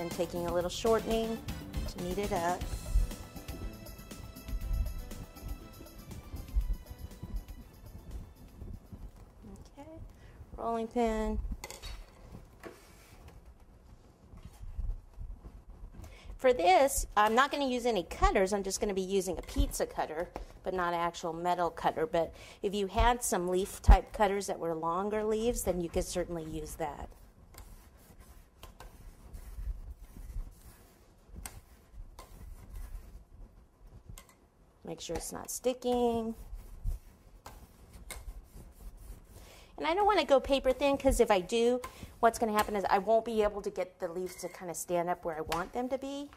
and taking a little shortening to knead it up. Okay, rolling pin. For this, I'm not going to use any cutters. I'm just going to be using a pizza cutter, but not an actual metal cutter. But if you had some leaf type cutters that were longer leaves, then you could certainly use that. Make sure it's not sticking. And I don't want to go paper thin, because if I do, what's going to happen is I won't be able to get the leaves to kind of stand up where I want them to be.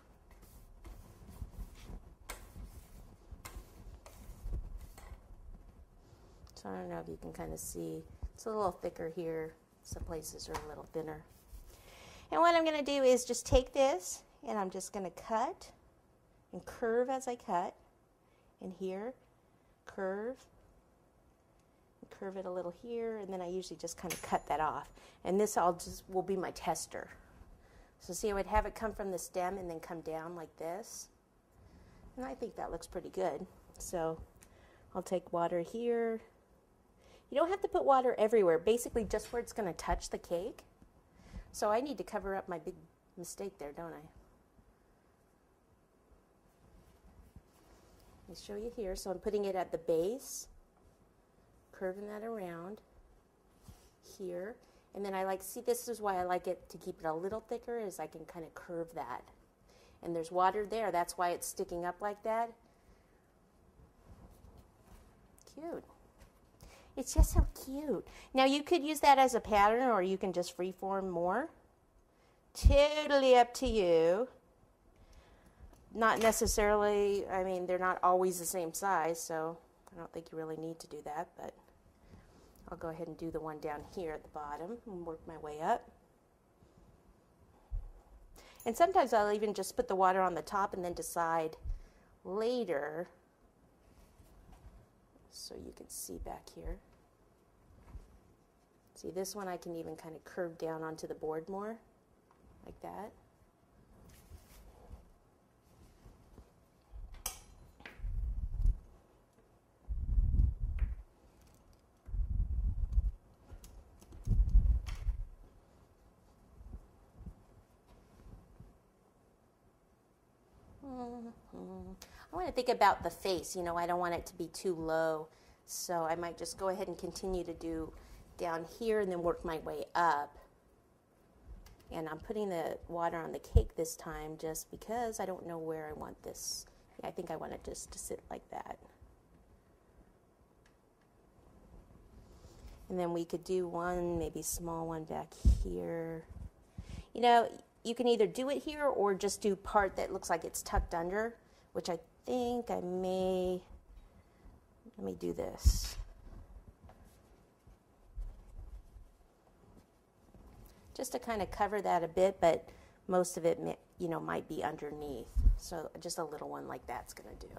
So I don't know if you can kind of see. It's a little thicker here. Some places are a little thinner. And what I'm going to do is just take this, and I'm just going to cut and curve as I cut. And here, curve. Curve it a little here, and then I usually just kind of cut that off. And this will be my tester. So see, I would have it come from the stem and then come down like this. And I think that looks pretty good. So I'll take water here. You don't have to put water everywhere, basically just where it's going to touch the cake. So I need to cover up my big mistake there, don't I? Let me show you here. So I'm putting it at the base, curving that around here, and then see, this is why I like it to keep it a little thicker, is I can kind of curve that. And there's water there, that's why it's sticking up like that. Cute. It's just so cute. Now you could use that as a pattern, or you can just freeform more. Totally up to you. Not necessarily, I mean, they're not always the same size, so I don't think you really need to do that, but I'll go ahead and do the one down here at the bottom and work my way up. And sometimes I'll even just put the water on the top and then decide later, so you can see back here. See, this one I can even kind of curve down onto the board more, like that. I want to think about the face, you know, I don't want it to be too low, so I might just go ahead and continue to do down here and then work my way up. And I'm putting the water on the cake this time just because I don't know where I want this. Yeah, I think I want it just to sit like that. And then we could do one, maybe small one back here. You know, you can either do it here or just do part that looks like it's tucked under, which I think I may, let me do this. Just to kind of cover that a bit, but most of it, you know, might be underneath. So just a little one like that's going to do.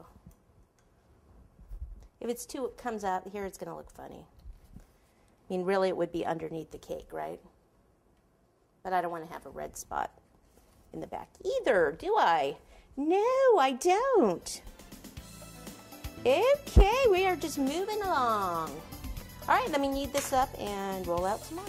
If it's too, it comes out here, it's going to look funny. I mean, really, it would be underneath the cake, right? But I don't want to have a red spot in the back either, do I? No, I don't. Okay, we are just moving along. All right, let me knead this up and roll out some more.